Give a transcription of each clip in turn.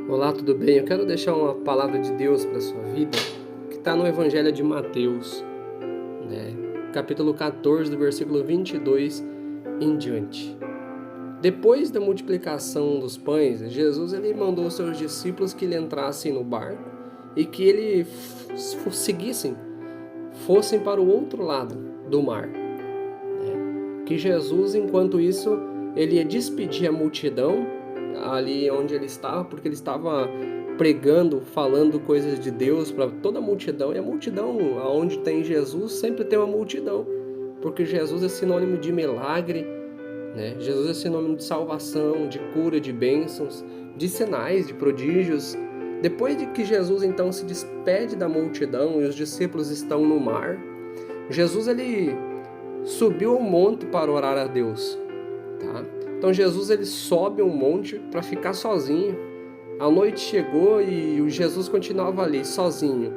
Olá, tudo bem? Eu quero deixar uma palavra de Deus para a sua vida, que está no Evangelho de Mateus, capítulo 14, do versículo 22 em diante. Depois da multiplicação dos pães, Jesus ele mandou aos seus discípulos que ele entrassem no barco e que ele fossem para o outro lado do mar. Que Jesus, enquanto isso, ele ia despedir a multidão ali onde ele estava, porque ele estava pregando, falando coisas de Deus para toda a multidão, e a multidão, aonde tem Jesus, sempre tem uma multidão, porque Jesus é sinônimo de milagre, né? Jesus é sinônimo de salvação, de cura, de bênçãos, de sinais, de prodígios. Depois de que Jesus então se despede da multidão e os discípulos estão no mar, Jesus ele subiu ao monte para orar a Deus, tá? Então Jesus ele sobe um monte para ficar sozinho. A noite chegou e o Jesus continuava ali sozinho.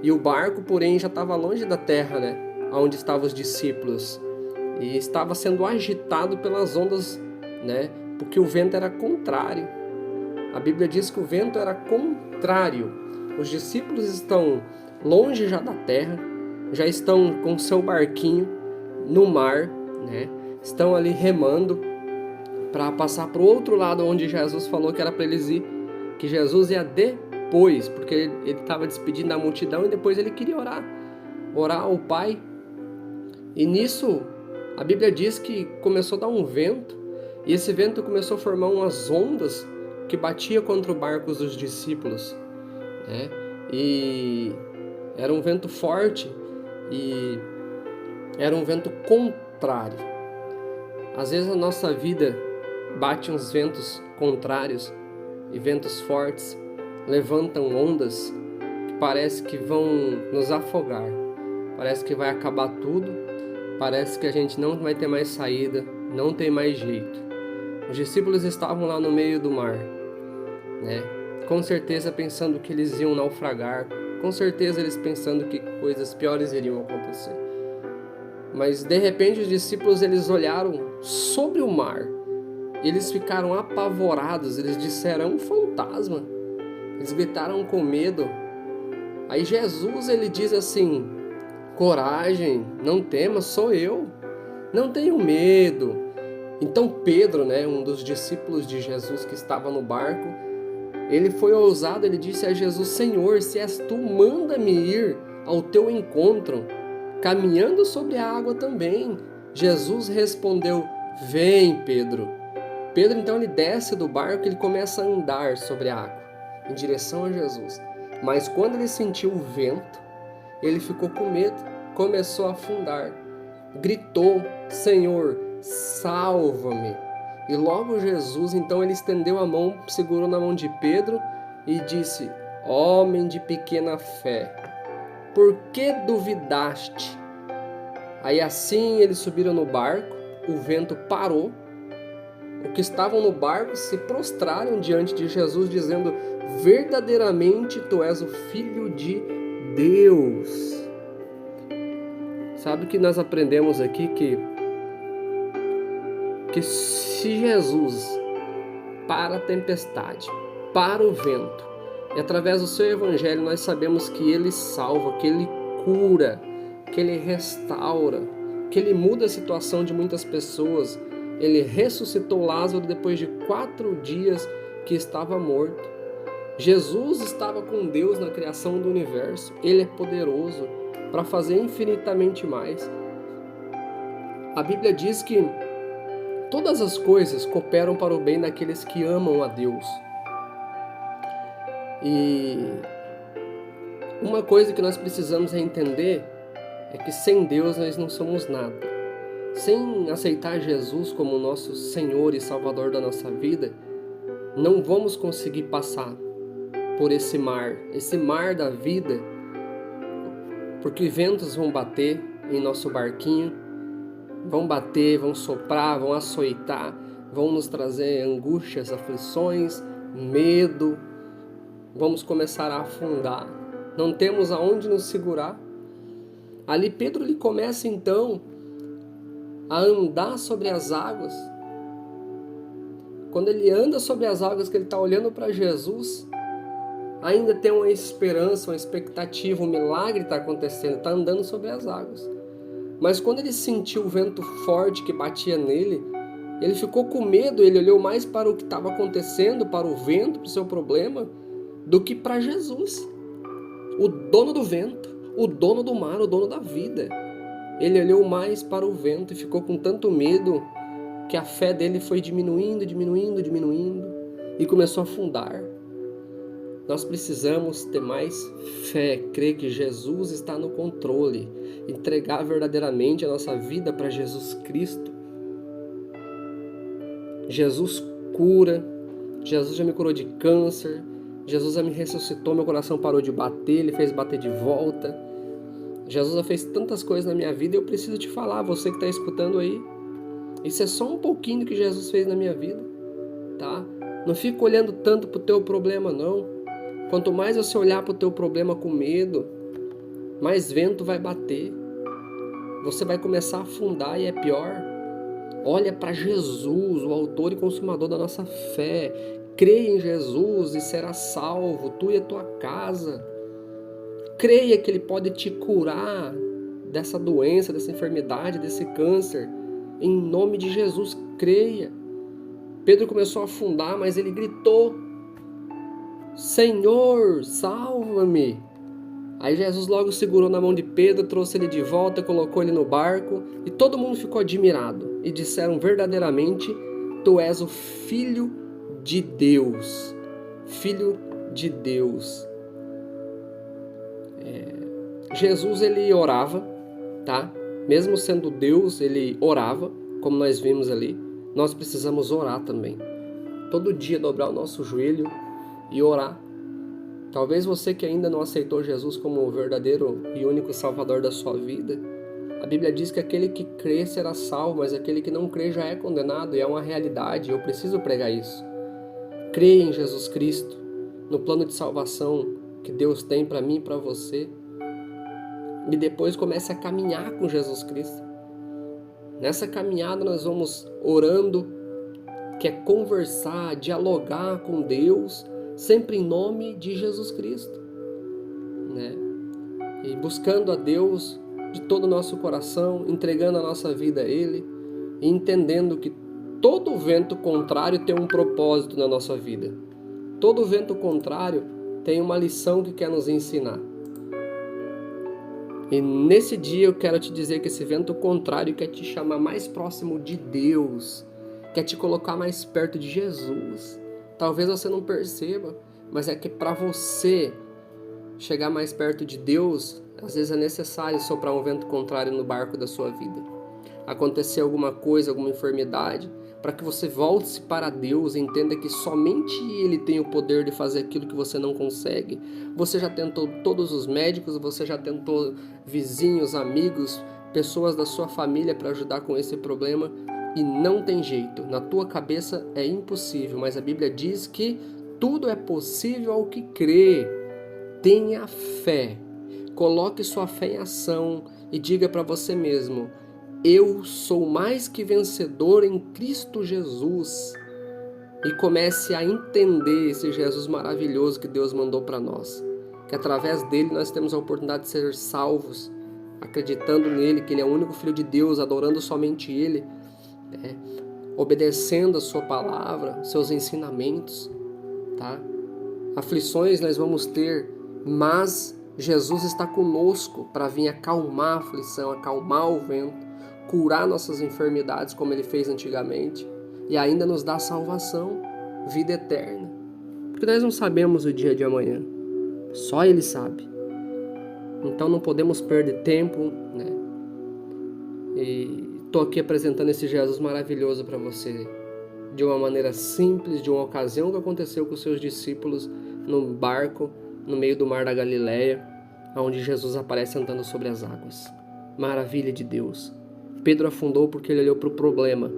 E o barco, porém, já estava longe da terra, né? Onde estavam os discípulos. E estava sendo agitado pelas ondas, né? Porque o vento era contrário. A Bíblia diz que o vento era contrário. Os discípulos estão longe já da terra, já estão com seu barquinho no mar, né? Estão ali remando para passar para o outro lado onde Jesus falou que era para eles ir, que Jesus ia depois, porque ele estava despedindo da multidão e depois ele queria orar ao Pai. E nisso, a Bíblia diz que começou a dar um vento, e esse vento começou a formar umas ondas que batia contra o barco dos discípulos, né? E era um vento forte e era um vento contrário. Às vezes a nossa vida bate uns ventos contrários e ventos fortes, levantam ondas que parece que vão nos afogar, parece que vai acabar tudo, parece que a gente não vai ter mais saída, não tem mais jeito. Os discípulos estavam lá no meio do mar, né? Com certeza pensando que eles iam naufragar, com certeza eles pensando que coisas piores iriam acontecer. Mas de repente os discípulos eles olharam sobre o mar. Eles ficaram apavorados, eles disseram, é um fantasma. Eles gritaram com medo. Aí Jesus ele diz assim, coragem, não temas, sou eu. Não tenham medo. Então Pedro, né, um dos discípulos de Jesus que estava no barco, ele foi ousado, ele disse a Jesus, Senhor, se és tu, manda-me ir ao teu encontro, caminhando sobre a água também. Jesus respondeu, vem, Pedro. Pedro então ele desce do barco e ele começa a andar sobre a água, em direção a Jesus. Mas quando ele sentiu o vento, ele ficou com medo, começou a afundar. Gritou, Senhor, salva-me. E logo Jesus então ele estendeu a mão, segurou na mão de Pedro e disse, homem de pequena fé, por que duvidaste? Aí assim eles subiram no barco, o vento parou. Os que estavam no barco se prostraram diante de Jesus, dizendo, verdadeiramente tu és o Filho de Deus. Sabe o que nós aprendemos aqui? Que se Jesus para a tempestade, para o vento, e através do seu evangelho nós sabemos que ele salva, que ele cura, que ele restaura, que ele muda a situação de muitas pessoas. Ele ressuscitou Lázaro depois de 4 dias que estava morto. Jesus estava com Deus na criação do universo. Ele é poderoso para fazer infinitamente mais. A Bíblia diz que todas as coisas cooperam para o bem daqueles que amam a Deus. E uma coisa que nós precisamos entender é que sem Deus nós não somos nada. Sem aceitar Jesus como nosso Senhor e Salvador da nossa vida, não vamos conseguir passar por esse mar da vida, porque ventos vão bater em nosso barquinho, vão bater, vão soprar, vão açoitar, vão nos trazer angústias, aflições, medo, vamos começar a afundar, não temos aonde nos segurar. Ali Pedro ele começa então a andar sobre as águas, quando ele anda sobre as águas, que ele está olhando para Jesus, ainda tem uma esperança, uma expectativa, um milagre está acontecendo, está andando sobre as águas. Mas quando ele sentiu o vento forte que batia nele, ele ficou com medo, ele olhou mais para o que estava acontecendo, para o vento, para o seu problema, do que para Jesus, o dono do vento, o dono do mar, o dono da vida. Ele olhou mais para o vento e ficou com tanto medo que a fé dele foi diminuindo e começou a afundar. Nós precisamos ter mais fé, crer que Jesus está no controle, entregar verdadeiramente a nossa vida para Jesus Cristo. Jesus cura, Jesus já me curou de câncer, Jesus já me ressuscitou, meu coração parou de bater, Ele fez bater de volta. Jesus já fez tantas coisas na minha vida e eu preciso te falar, você que está escutando aí, isso é só um pouquinho do que Jesus fez na minha vida, tá? Não fica olhando tanto para o teu problema, não. Quanto mais você olhar para o teu problema com medo, mais vento vai bater. Você vai começar a afundar e é pior. Olha para Jesus, o autor e consumador da nossa fé. Creia em Jesus e será salvo, tu e a tua casa. Creia que Ele pode te curar dessa doença, dessa enfermidade, desse câncer. Em nome de Jesus, creia. Pedro começou a afundar, mas ele gritou: Senhor, salva-me! Aí Jesus logo segurou na mão de Pedro, trouxe ele de volta, colocou ele no barco e todo mundo ficou admirado. E disseram verdadeiramente, tu és o Filho de Deus. Filho de Deus. Jesus, ele orava, tá? Mesmo sendo Deus, ele orava, como nós vimos ali. Nós precisamos orar também. Todo dia dobrar o nosso joelho e orar. Talvez você que ainda não aceitou Jesus como o verdadeiro e único Salvador da sua vida, a Bíblia diz que aquele que crê será salvo, mas aquele que não crê já é condenado, e é uma realidade. Eu preciso pregar isso. Creia em Jesus Cristo, no plano de salvação que Deus tem para mim e para você, e depois comece a caminhar com Jesus Cristo. Nessa caminhada nós vamos orando, que é conversar, dialogar com Deus, sempre em nome de Jesus Cristo, né? E buscando a Deus de todo o nosso coração, entregando a nossa vida a Ele, e entendendo que todo vento contrário tem um propósito na nossa vida. Todo vento contrário tem uma lição que quer nos ensinar. E nesse dia eu quero te dizer que esse vento contrário quer te chamar mais próximo de Deus, quer te colocar mais perto de Jesus. Talvez você não perceba, mas é que para você chegar mais perto de Deus, às vezes é necessário soprar um vento contrário no barco da sua vida. Acontecer alguma coisa, alguma enfermidade, para que você volte para Deus e entenda que somente Ele tem o poder de fazer aquilo que você não consegue. Você já tentou todos os médicos, você já tentou vizinhos, amigos, pessoas da sua família para ajudar com esse problema e não tem jeito. Na tua cabeça é impossível, mas a Bíblia diz que tudo é possível ao que crê. Tenha fé. Coloque sua fé em ação e diga para você mesmo: eu sou mais que vencedor em Cristo Jesus. E comece a entender esse Jesus maravilhoso que Deus mandou para nós. Que através dele nós temos a oportunidade de ser salvos, acreditando nele, que ele é o único Filho de Deus, adorando somente ele, obedecendo a sua palavra, seus ensinamentos, tá? Aflições nós vamos ter, mas Jesus está conosco para vir acalmar a aflição, acalmar o vento, curar nossas enfermidades como Ele fez antigamente e ainda nos dá salvação, vida eterna. Porque nós não sabemos o dia de amanhã, só Ele sabe. Então não podemos perder tempo, né? E estou aqui apresentando esse Jesus maravilhoso para você, de uma maneira simples, de uma ocasião que aconteceu com os seus discípulos no barco, no meio do mar da Galileia, onde Jesus aparece andando sobre as águas. Maravilha de Deus. Pedro afundou porque ele olhou para o problema,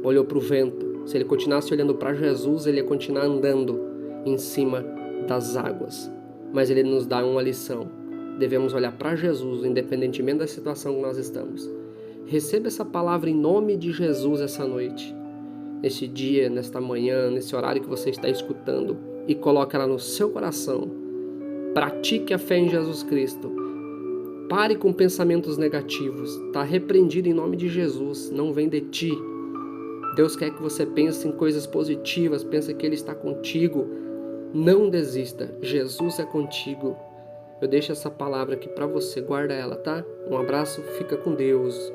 olhou para o vento. Se ele continuasse olhando para Jesus, ele ia continuar andando em cima das águas. Mas ele nos dá uma lição. Devemos olhar para Jesus, independentemente da situação que nós estamos. Receba essa palavra em nome de Jesus essa noite. nesse dia, nesta manhã, nesse horário que você está escutando, e coloque ela no seu coração. Pratique a fé em Jesus Cristo. Pare com pensamentos negativos. Está repreendido em nome de Jesus. Não vem de ti. Deus quer que você pense em coisas positivas. Pense que Ele está contigo. Não desista. Jesus é contigo. Eu deixo essa palavra aqui para você. Guarda ela, tá? Um abraço. Fica com Deus.